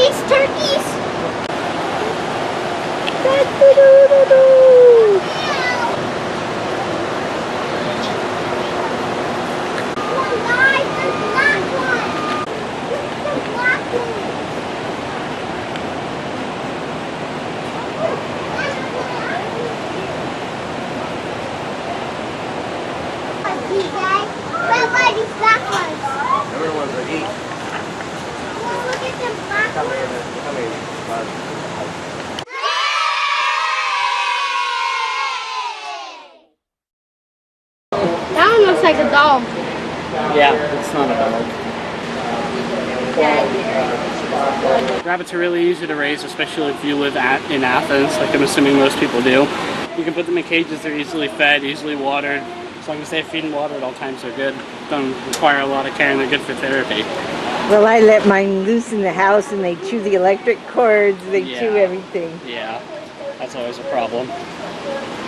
these turkeys? That one looks like a dog. Yeah, it's not a dog. Rabbits are really easy to raise, especially if you live in Athens, like I'm assuming most people do. You can put them in cages, they're easily fed, easily watered. As long as they have feed and water at all times, they're good. Don't require a lot of care and they're good for therapy. Well, I let mine loose in the house and they chew the electric cords, they chew everything. Yeah, that's always a problem.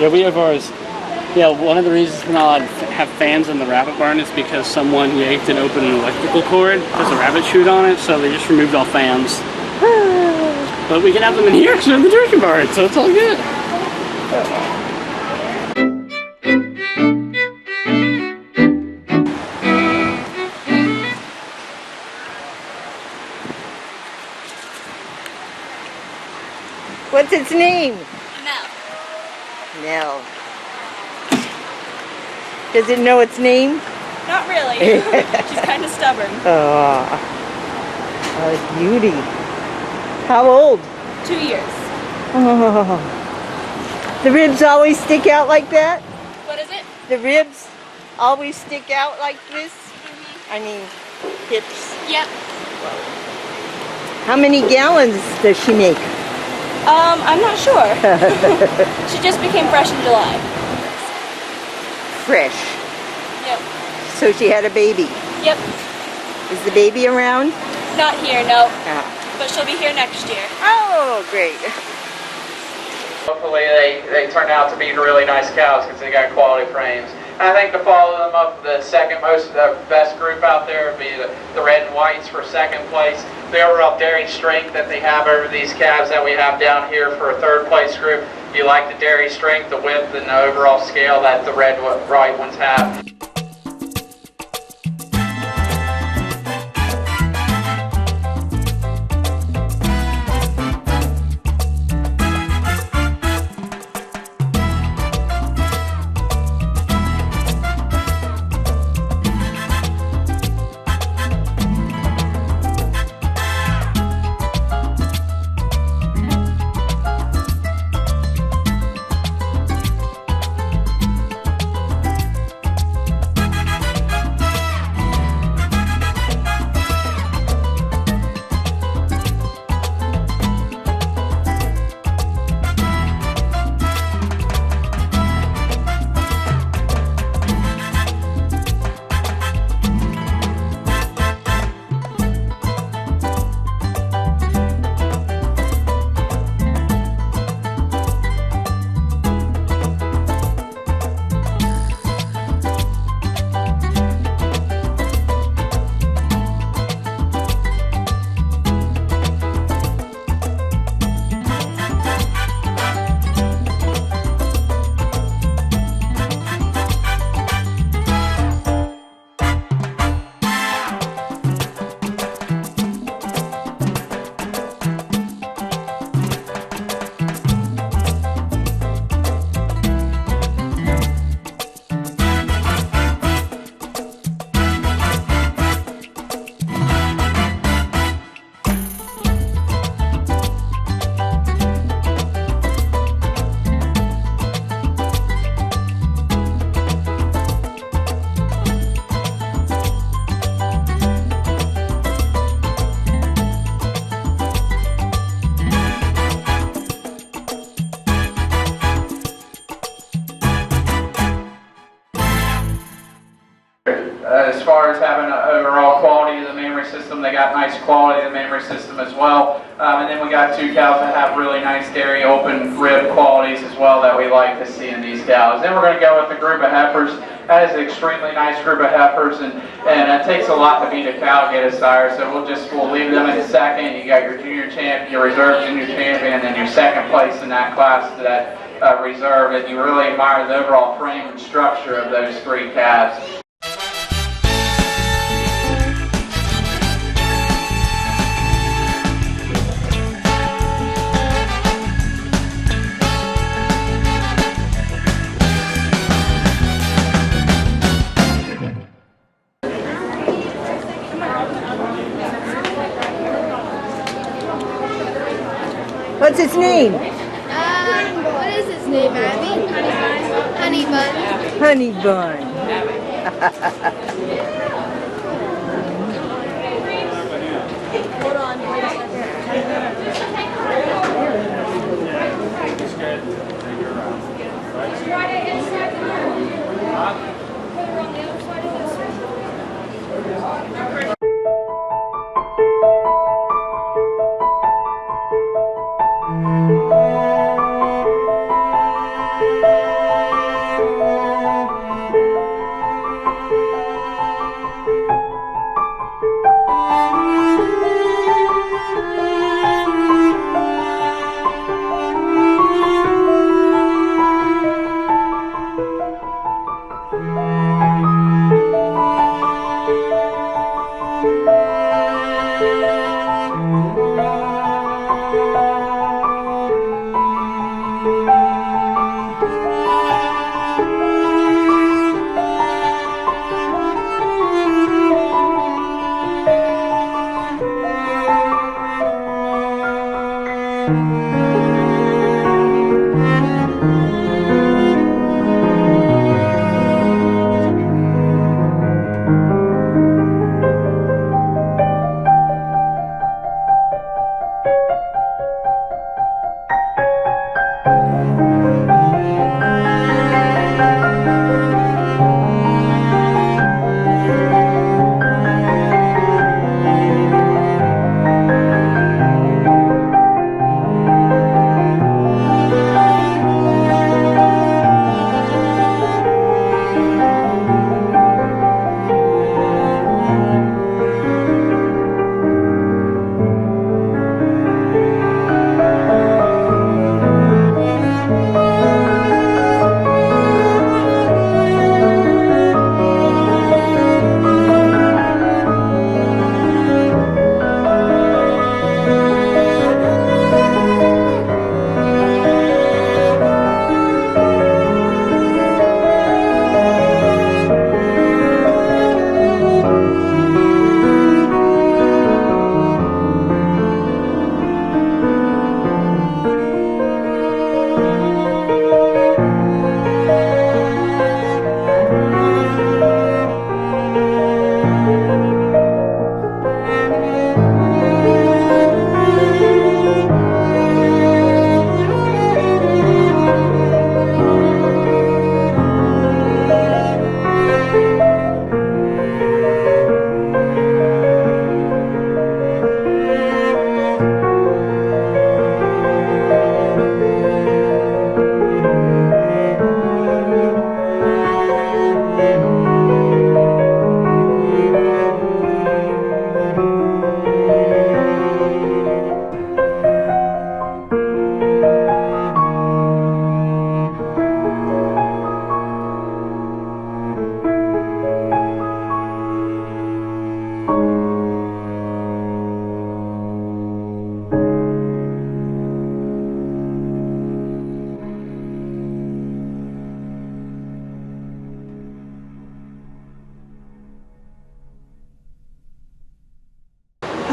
Yeah, we have ours. Yeah, one of the reasons we're not allowed to have fans in the rabbit barn is because someone yanked and opened an electrical cord because a rabbit chewed on it, so they just removed all fans. But we can have them in here because we're in the turkey barn, so it's all good. What's its name? Mel. Nell. Does it know its name? Not really. She's kind of stubborn. Oh, a beauty. How old? 2 years. Oh. The ribs always stick out like that? What is it? The ribs always stick out like this? I mean, hips. Yep. How many gallons does she make? I'm not sure. She just became fresh in July. Fresh. Yep. So she had a baby. Yep. Is the baby around? Not here, no. Ah. But she'll be here next year. Oh, great. Hopefully they turn out to be really nice cows because they got quality frames. And I think to follow them up, the second best group out there would be the red and whites for second place. The overall dairy strength that they have over these calves that we have down here for a third place group. If you like the dairy strength, the width, and the overall scale that the red and white ones have. As far as having an overall quality of the memory system, they got nice quality of the memory system as well. And then we got 2 cows that have really nice dairy open rib qualities as well that we like to see in these cows. Then we're going to go with a group of heifers. That is an extremely nice group of heifers, and it takes a lot to beat a cow get a sire, so we'll leave them in a second. You got your junior champion, your reserve junior champion, and then your second place in that class, that reserve, and you really admire the overall frame and structure of those 3 calves. What's its name? What is his name, Abby? Honey Bun. Honey Bun. Hold on.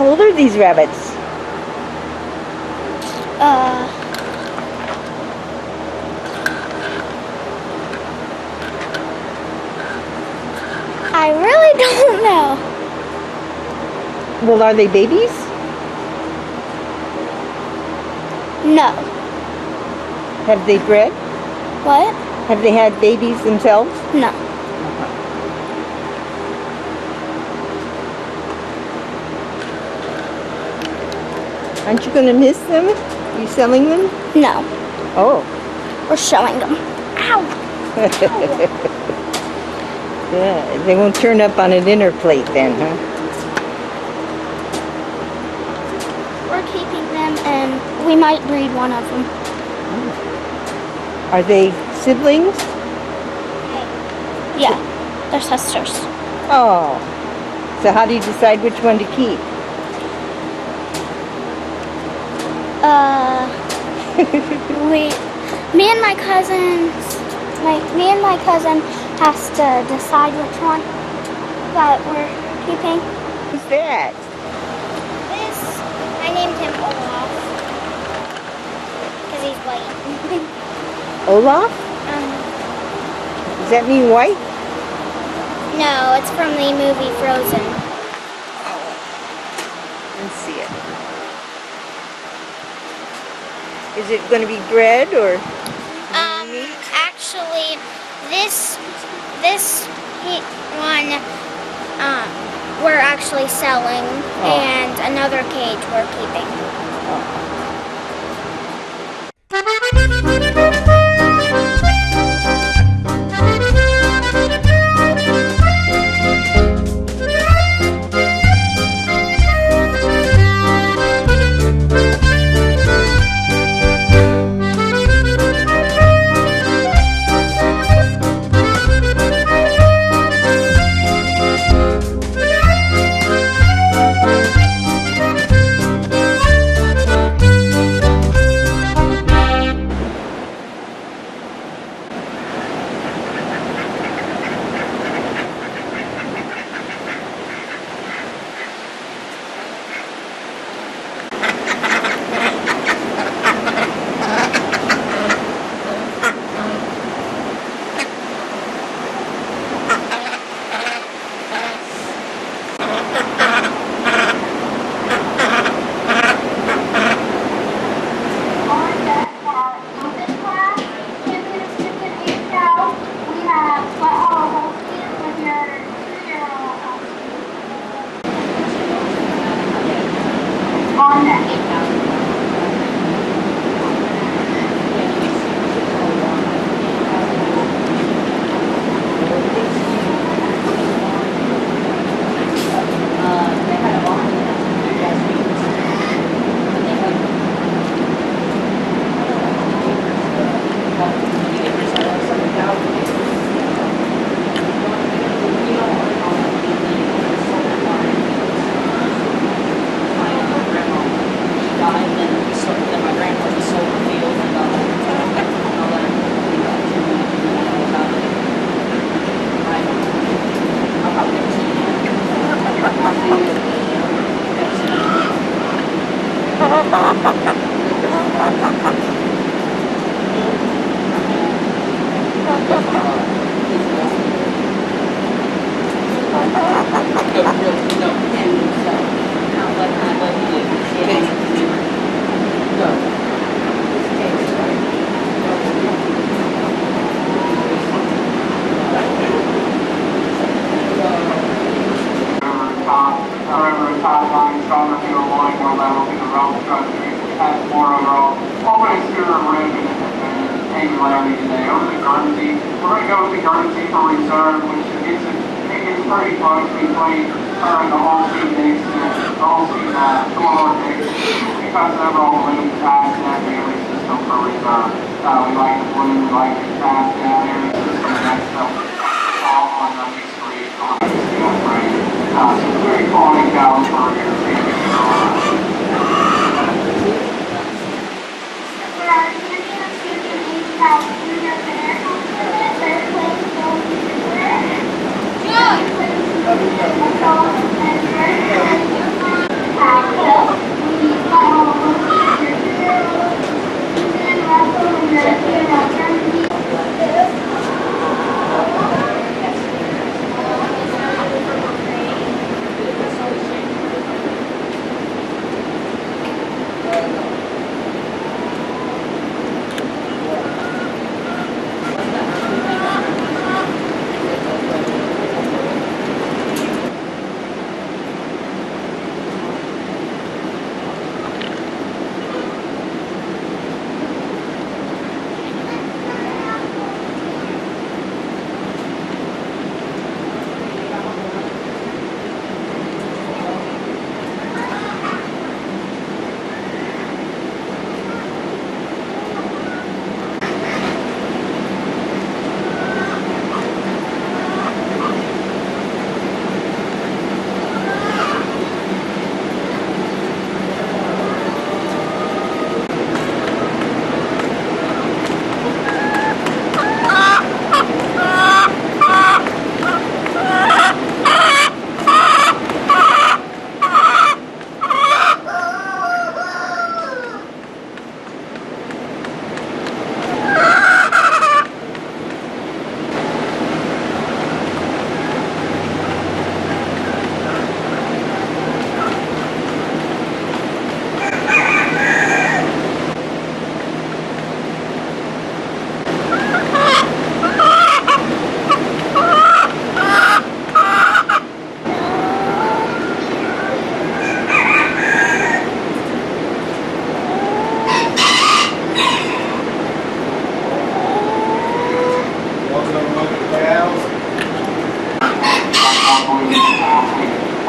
How old are these rabbits? I really don't know. Well, are they babies? No. Have they bred? What? Have they had babies themselves? No. Aren't you going to miss them? Are you selling them? No, Oh. we're showing them. Ow! Yeah, they won't turn up on a dinner plate then, huh? We're keeping them, and we might breed one of them. Are they siblings? Yeah, they're sisters. Oh. So how do you decide which one to keep? Me and my cousins, me and my cousin has to decide which one that we're keeping. Who's that? This, I named him Olaf because he's white. Olaf? Does that mean white? No, it's from the movie Frozen. Let's see it. Is it going to be bread or? Actually, this one we're actually selling, and another cage we're keeping.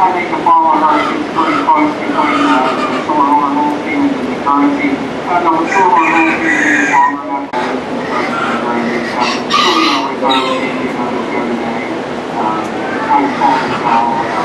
I think the fall of hurricanes pretty close between the shoreline home teams and the currency. No, the shoreline home teams is longer enough to construction and drainage. So we know we've got to see, go today. I was calling this all about.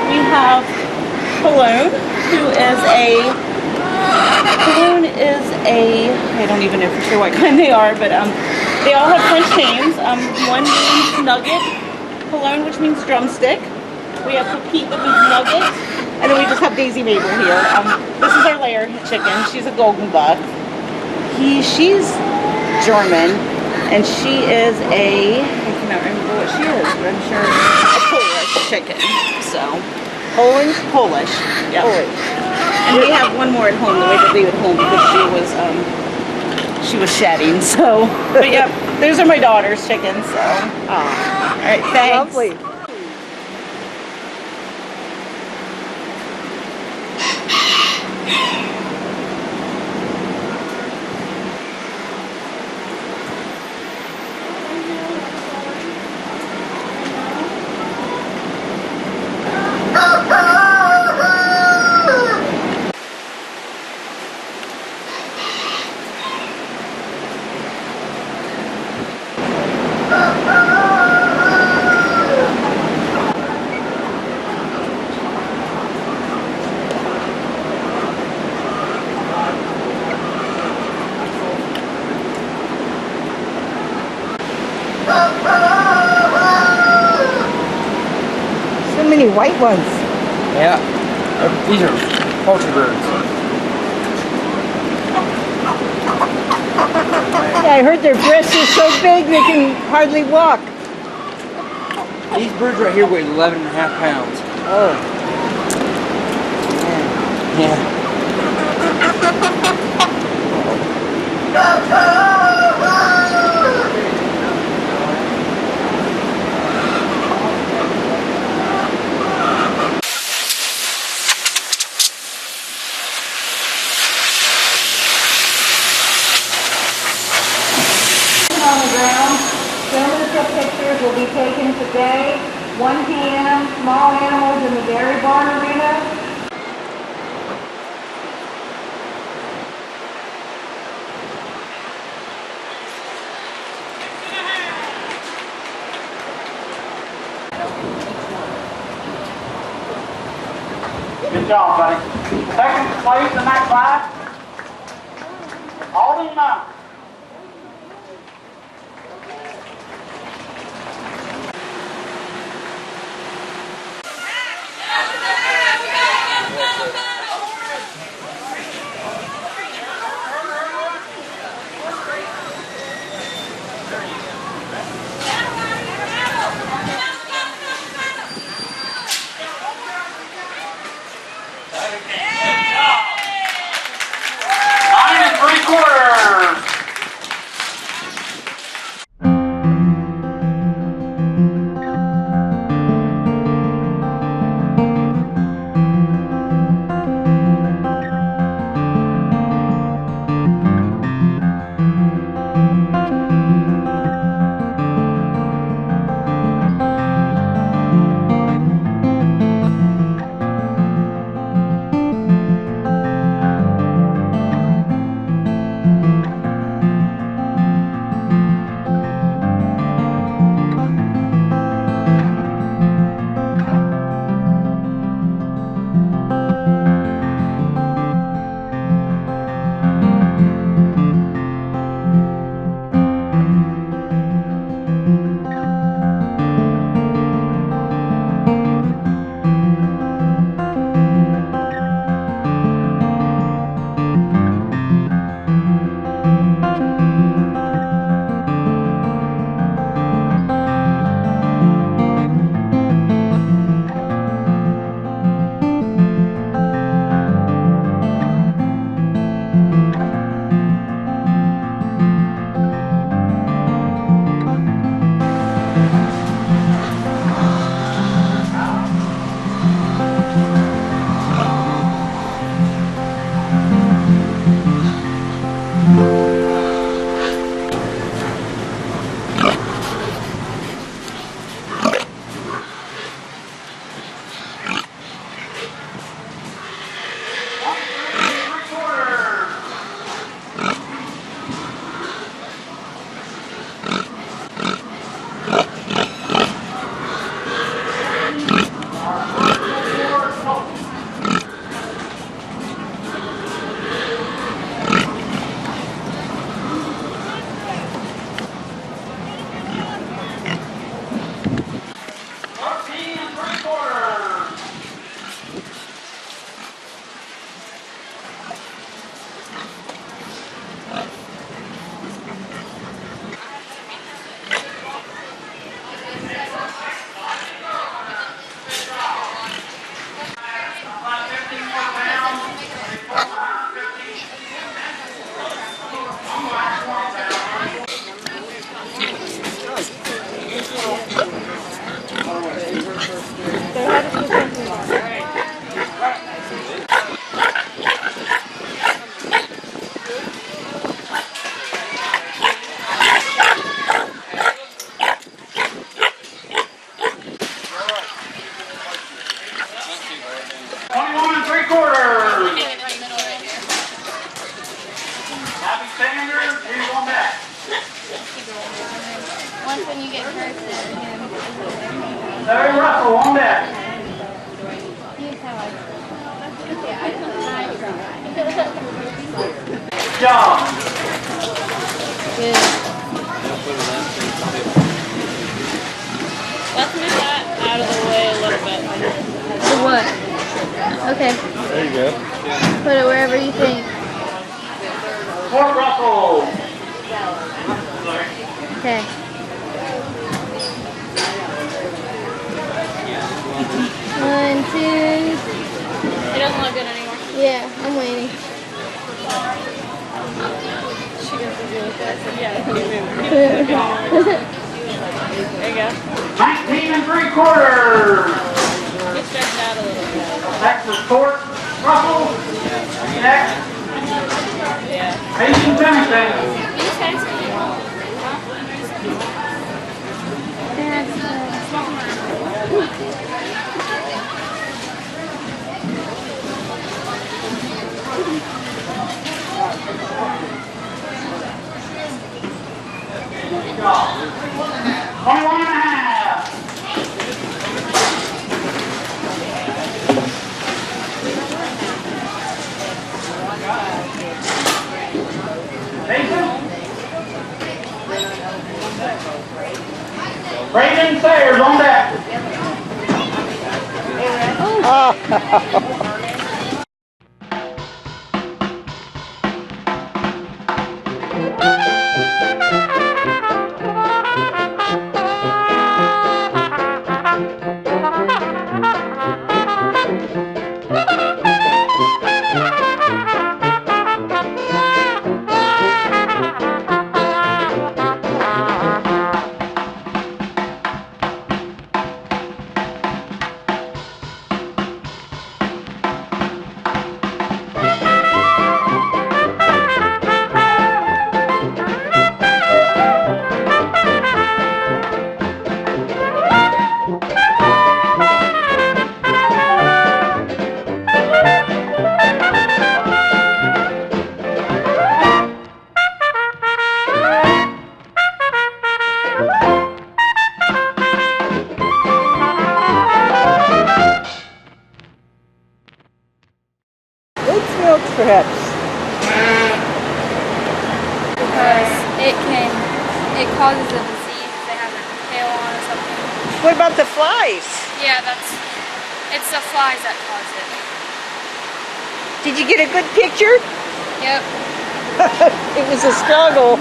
We have Balloon, who is I don't even know for sure what kind they are, but they all have French names. One means nugget, Balloon, which means drumstick. We have Petite, that means nugget, and then we just have Daisy Mabel here. This is our layer chicken. She's a golden buck. She's German, and she is I cannot remember what she is, but I'm sure a Polish chicken. So Polish, yeah. Polish. And we have one more at home that we had to leave at home because she was shedding. So, but yeah, those are my daughter's chickens. So, all right, thanks. Lovely. So many white ones. Yeah, these are poultry birds. Yeah, I heard their breasts are so big they can hardly walk. These birds right here weigh 11 and a half pounds. Oh. Yeah. On the ground, film pictures will be taken today, 1 p.m., small animals in the dairy barn arena. Good job, buddy. Second place in that class, Alden Mountain. job. Good. Let's move that out of the way a little bit. The what? Okay. There you go. Put it wherever you think. Fort Russell. Okay. One, two. It doesn't look good anymore. Yeah, I'm waiting. She goes to do it. I said, yeah, keep moving. There you go. 19 3/4. Just stretch it out a little bit. Texas Fort Russell. Next. Yeah. Asian Tennessee. You text me. One and a half. Brayden Sayers on deck. Goat's milk, perhaps. Because it causes a disease if they have their tail on or something. What about the flies? Yeah, it's the flies that cause it. Did you get a good picture? Yep. It was a struggle.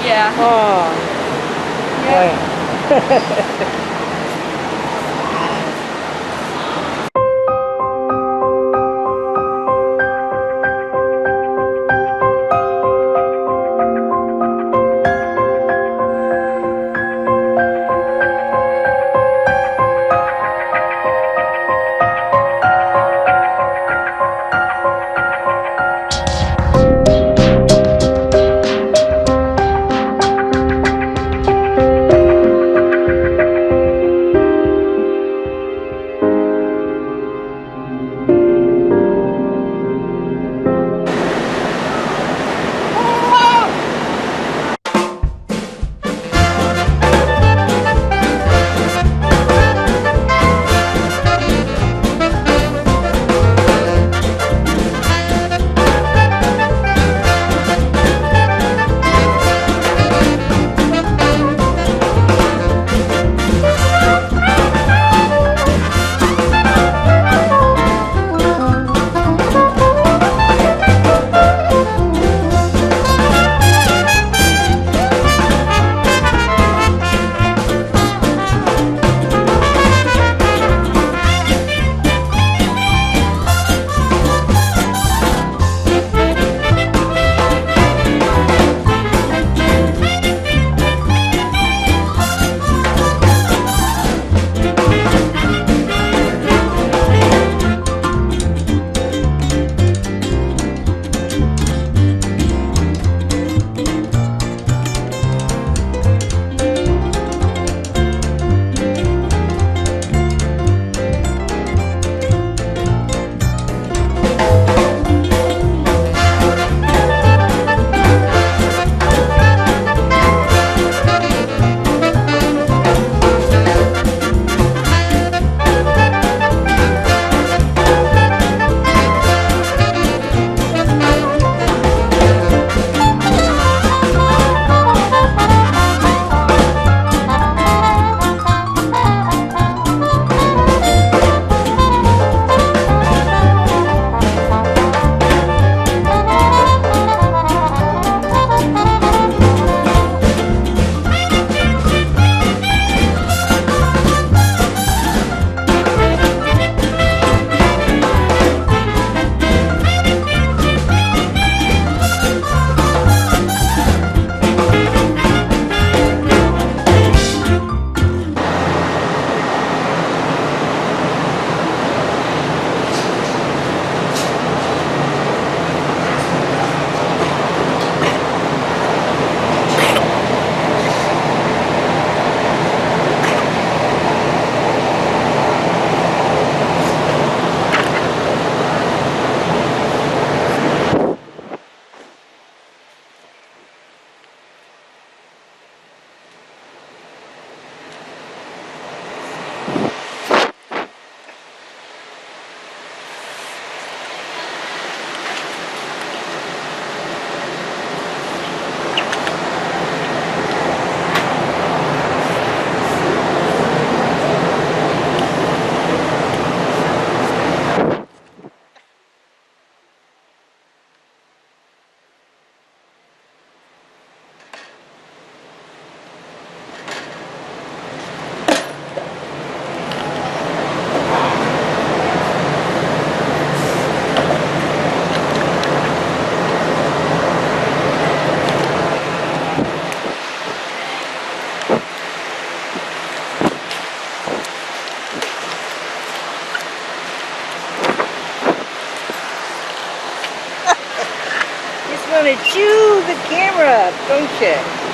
Yeah. Oh. Yep. want to chew the camera, don't you?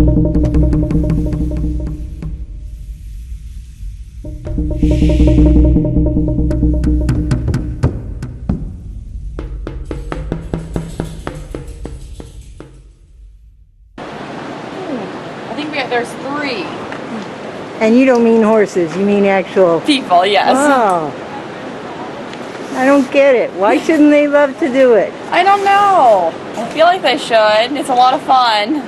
I think there's 3 And you don't mean horses, you mean actual... people, yes. Oh. I don't get it. Why shouldn't they love to do it? I don't know. I feel like they should. It's a lot of fun.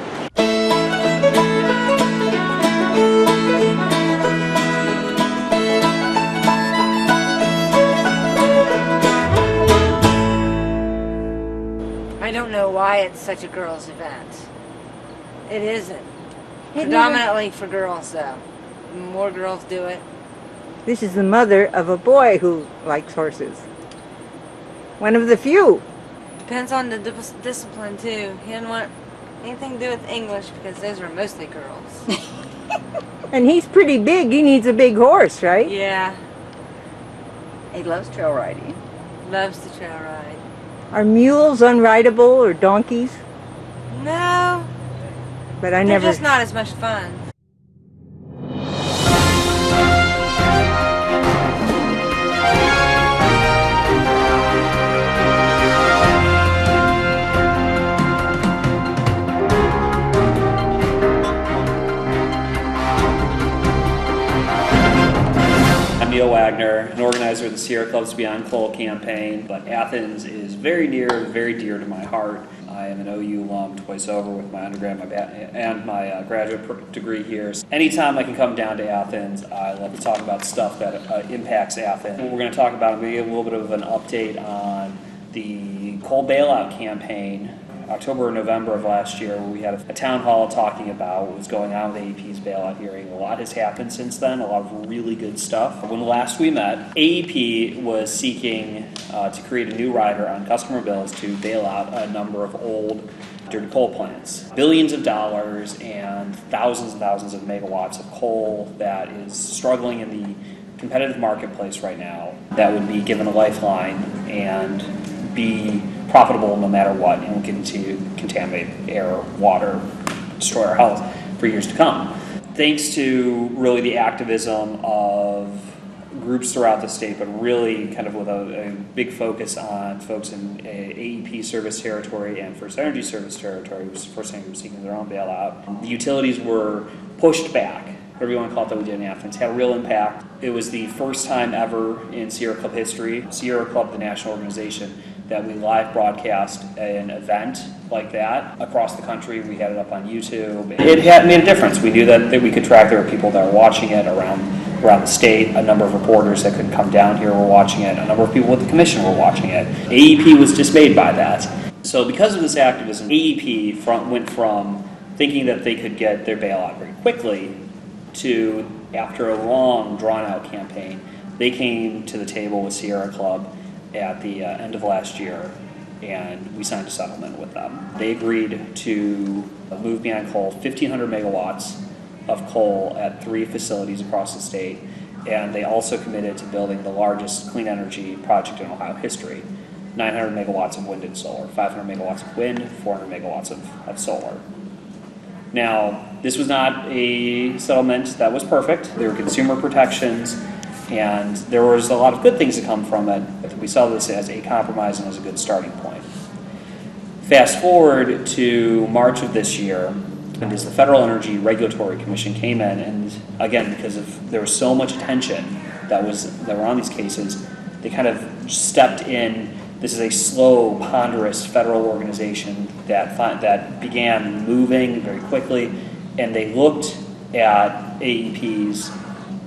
I don't know why it's such a girls' event. It isn't. Predominantly for girls, though. More girls do it. This is the mother of a boy who likes horses. One of the few. Depends on the discipline, too. He didn't want anything to do with English because those were mostly girls. And he's pretty big. He needs a big horse, right? Yeah. He loves trail riding. Loves to trail ride. Are mules unrideable or donkeys? No. But I They're never... just not as much fun. I'm Neil Wagner, an organizer of the Sierra Club's Beyond Coal campaign, but Athens is very near, very dear to my heart. I am an OU alum twice over with my undergrad and my graduate degree here. Anytime I can come down to Athens, I love to talk about stuff that impacts Athens. What we're going to talk about, I'm going to give a little bit of an update on the coal bailout campaign, October or November of last year, where we had a town hall talking about what was going on with AEP's bailout hearing. A lot has happened since then, a lot of really good stuff. When last we met, AEP was seeking to create a new rider on customer bills to bail out a number of old dirty coal plants. Billions of dollars and thousands of megawatts of coal that is struggling in the competitive marketplace right now, that would be given a lifeline and be profitable no matter what, and will continue to contaminate air, water, destroy our health for years to come. Thanks to really the activism of groups throughout the state, but really kind of with a big focus on folks in AEP service territory and First Energy service territory, which is the First Energy seeking their own bailout. The utilities were pushed back. Whatever you want to call it, that we did in Athens, had a real impact. It was the first time ever in Sierra Club history, Sierra Club, the national organization, that we live broadcast an event like that across the country. We had it up on YouTube. It had made a difference. We knew that we could track. There were people that were watching it around the state. A number of reporters that couldn't come down here were watching it. A number of people with the commission were watching it. AEP was dismayed by that. So because of this activism, AEP went from thinking that they could get their bailout very quickly to, after a long, drawn-out campaign, they came to the table with Sierra Club at the end of last year, and we signed a settlement with them. They agreed to move beyond coal 1,500 megawatts of coal at 3 facilities across the state, and they also committed to building the largest clean energy project in Ohio history, 900 megawatts of wind and solar, 500 megawatts of wind, 400 megawatts of solar. Now, this was not a settlement that was perfect. There were consumer protections, and there was a lot of good things to come from it. We saw this as a compromise and as a good starting point. Fast forward to March of this year, and as the Federal Energy Regulatory Commission came in, and again, because there was so much attention that were on these cases, they kind of stepped in. This is a slow, ponderous federal organization that began moving very quickly, and they looked at AEP's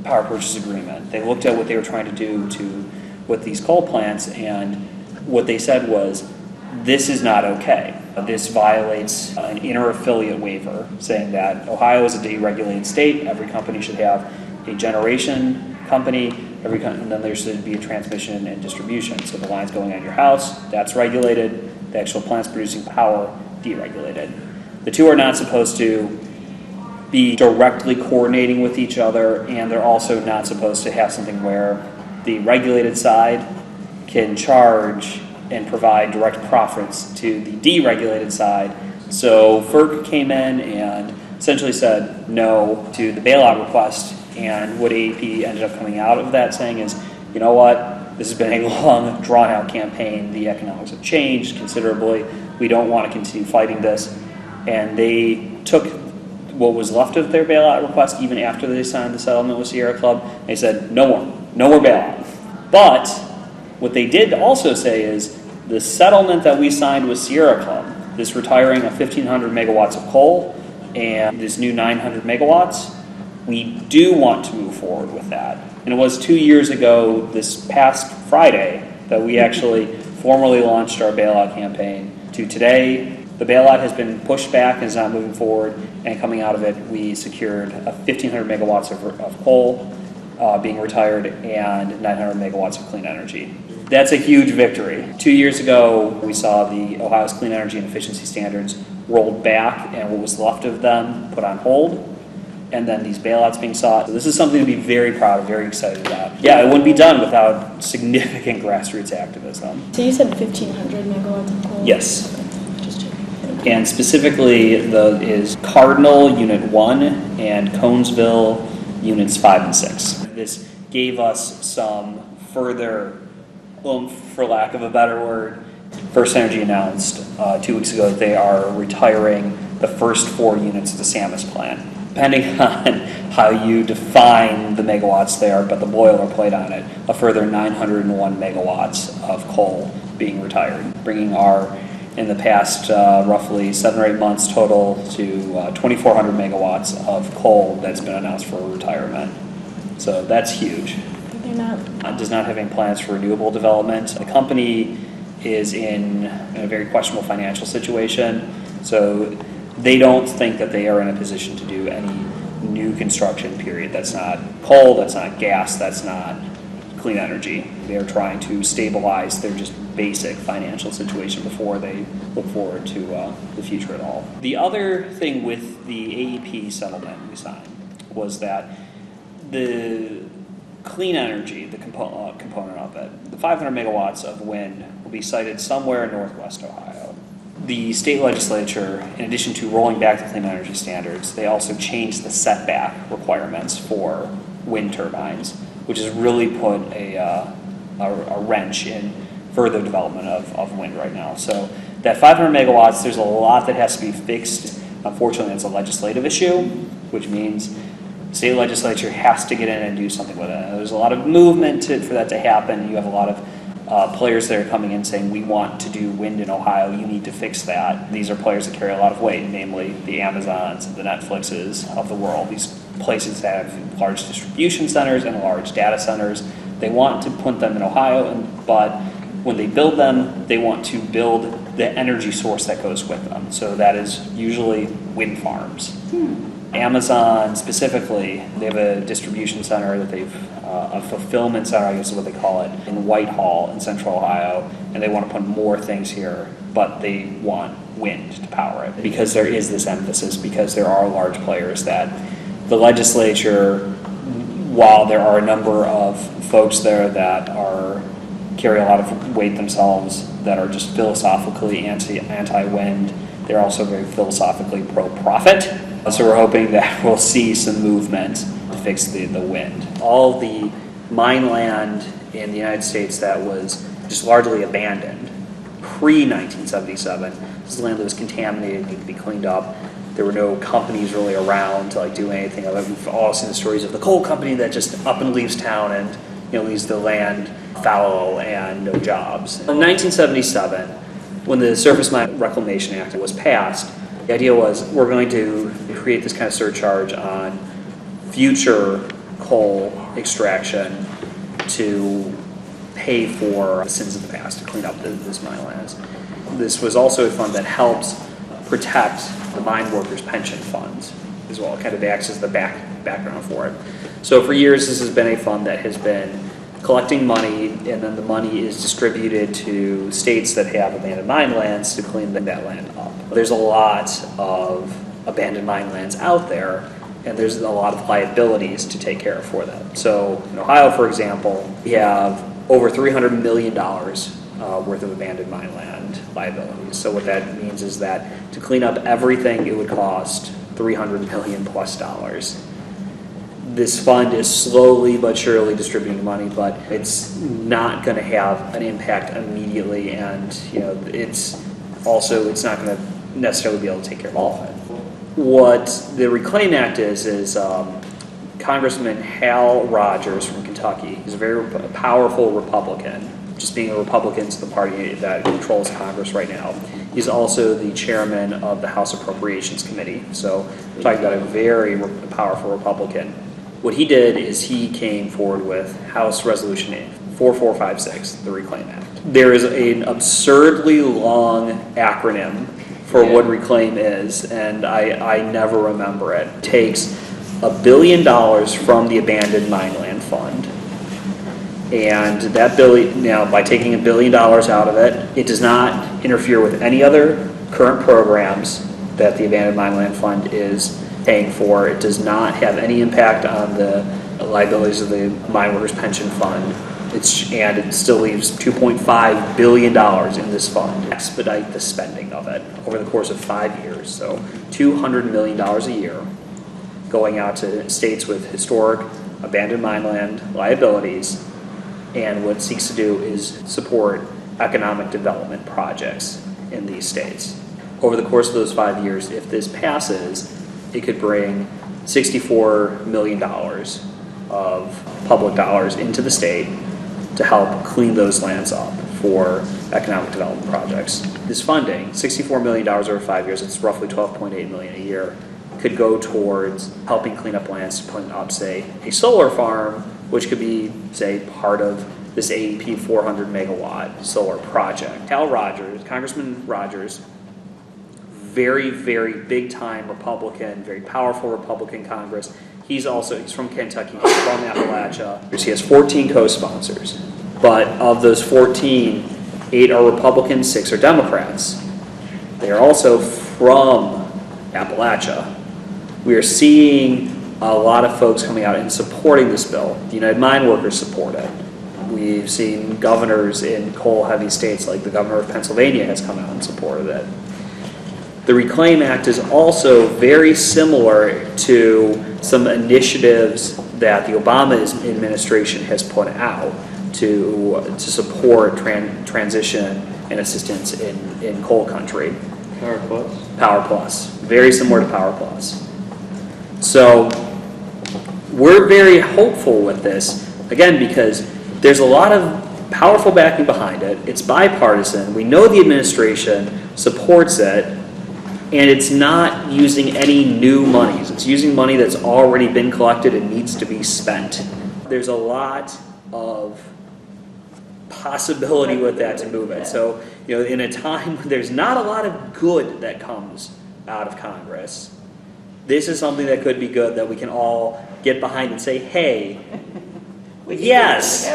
power purchase agreement. They looked at what they were trying to do with these coal plants, and what they said was, this is not okay. This violates an inter-affiliate waiver, saying that Ohio is a deregulated state. Every company should have a generation company, and then there should be a transmission and distribution. So the lines going on your house, that's regulated. The actual plants producing power, deregulated. The two are not supposed to be directly coordinating with each other, and they're also not supposed to have something where the regulated side can charge and provide direct profits to the deregulated side. So FERC came in and essentially said no to the bailout request. And what AEP ended up coming out of that saying is, you know what, this has been a long, drawn-out campaign. The economics have changed considerably. We don't want to continue fighting this. And they took what was left of their bailout request, even after they signed the settlement with Sierra Club. They said, no more bailout. But what they did also say is, the settlement that we signed with Sierra Club, this retiring of 1,500 megawatts of coal and this new 900 megawatts, we do want to move forward with that. And it was 2 years ago, this past Friday, that we actually formally launched our bailout campaign. To today, the bailout has been pushed back and is not moving forward, and coming out of it, we secured 1,500 megawatts of coal being retired and 900 megawatts of clean energy. That's a huge victory. 2 years ago, we saw the Ohio's clean energy and efficiency standards rolled back and what was left of them put on hold, and then these bailouts being sought. So this is something to be very proud of, very excited about. Yeah, it wouldn't be done without significant grassroots activism. So you said 1,500 megawatts of coal? Yes. Okay, just checking. And specifically is Cardinal Unit 1 and Conesville Units 5 and 6. This gave us some further oomph, for lack of a better word. First Energy announced 2 weeks ago that they are retiring the first 4 units of the Samus plant. Depending on how you define the megawatts there, but the boilerplate on it, a further 901 megawatts of coal being retired, bringing our, in the past roughly 7 or 8 months total, to 2,400 megawatts of coal that's been announced for retirement. So that's huge. Does not have any plans for renewable development. The company is in a very questionable financial situation, so they don't think that they are in a position to do any new construction, period. That's not coal, that's not gas, that's not clean energy. They're trying to stabilize their just basic financial situation before they look forward to the future at all. The other thing with the AEP settlement we signed was that the clean energy, the component of it, the 500 megawatts of wind will be sited somewhere in northwest Ohio. The state legislature, in addition to rolling back the clean energy standards, they also changed the setback requirements for wind turbines, which has really put a wrench in further development of wind right now. So that 500 megawatts, there's a lot that has to be fixed. Unfortunately, it's a legislative issue, which means the state legislature has to get in and do something with it. There's a lot of movement for that to happen. You have a lot of players that are coming in saying, we want to do wind in Ohio, you need to fix that. These are players that carry a lot of weight, namely the Amazons, the Netflixes of the world. These places that have large distribution centers and large data centers. They want to put them in Ohio, but when they build them, they want to build the energy source that goes with them. So that is usually wind farms. Amazon specifically, they have a distribution center that a fulfillment center, I guess is what they call it, in Whitehall in central Ohio, and they want to put more things here, but they want wind to power it because there is this emphasis, because there are large players that the legislature, while there are a number of folks there that carry a lot of weight themselves, that are just philosophically anti-wind, they're also very philosophically pro-profit. So we're hoping that we'll see some movement to fix the wind. All the mine land in the United States that was just largely abandoned pre-1977, this is land that was contaminated, needed to be cleaned up. There were no companies really around to do anything of it. We've all seen the stories of the coal company that just up and leaves town and leaves the land fallow and no jobs. In 1977, when the Surface Mine Reclamation Act was passed, the idea was we're going to create this kind of surcharge on future coal extraction to pay for the sins of the past, to clean up this mine lands. This was also a fund that helps protect the mine workers' pension funds as well. It kind of acts as the background for it. So for years, this has been a fund that has been collecting money, and then the money is distributed to states that have abandoned mine lands to clean that land up. There's a lot of abandoned mine lands out there, and there's a lot of liabilities to take care of for them. So in Ohio, for example, we have over $300 million worth of abandoned mine land liabilities. So what that means is that to clean up everything, it would cost $300 million plus. This fund is slowly but surely distributing money, but it's not going to have an impact immediately, and it's not going to necessarily be able to take care of all of it. What the Reclaim Act is Congressman Hal Rogers from Kentucky. He's a very powerful Republican, just being a Republican to the party that controls Congress right now. He's also the chairman of the House Appropriations Committee, so we're talking about a very powerful Republican. What he did is he came forward with House Resolution 4456, the Reclaim Act. There is an absurdly long acronym for what Reclaim is, and I never remember it. It takes $1 billion from the Abandoned Mineland Fund, and that by taking $1 billion out of it, it does not interfere with any other current programs that the Abandoned Mineland Fund is paying for. It does not have any impact on the liabilities of the Mine Workers Pension Fund. And it still leaves $2.5 billion in this fund. Expedite the spending of it over the course of 5 years. So $200 million a year going out to states with historic abandoned mineland liabilities. And what it seeks to do is support economic development projects in these states. Over the course of those 5 years, if this passes, it could bring $64 million of public dollars into the state to help clean those lands up for economic development projects. This funding, $64 million over 5 years, it's roughly $12.8 million a year, could go towards helping clean up lands to put up, say, a solar farm, which could be, say, part of this AEP 400 megawatt solar project. Hal Rogers, Congressman Rogers, very, very big time Republican, very powerful Republican Congress. He's from Kentucky, he's from Appalachia. He has 14 co-sponsors, but of those 14, 8 are Republicans, 6 are Democrats. They are also from Appalachia. We are seeing a lot of folks coming out and supporting this bill. The United Mine Workers support it. We've seen governors in coal-heavy states, like the governor of Pennsylvania has come out and supported it. The Reclaim Act is also very similar to some initiatives that the Obama administration has put out to support transition and assistance in coal country. Power Plus? Power Plus. Very similar to Power Plus. So we're very hopeful with this, again, because there's a lot of powerful backing behind it. It's bipartisan. We know the administration supports it. And it's not using any new monies. It's using money that's already been collected and needs to be spent. There's a lot of possibility with that to move it. So, in a time when there's not a lot of good that comes out of Congress, this is something that could be good that we can all get behind and say, hey, yes.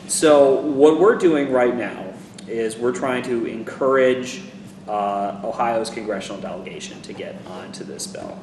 So what we're doing right now is we're trying to encourage Ohio's congressional delegation to get onto this bill.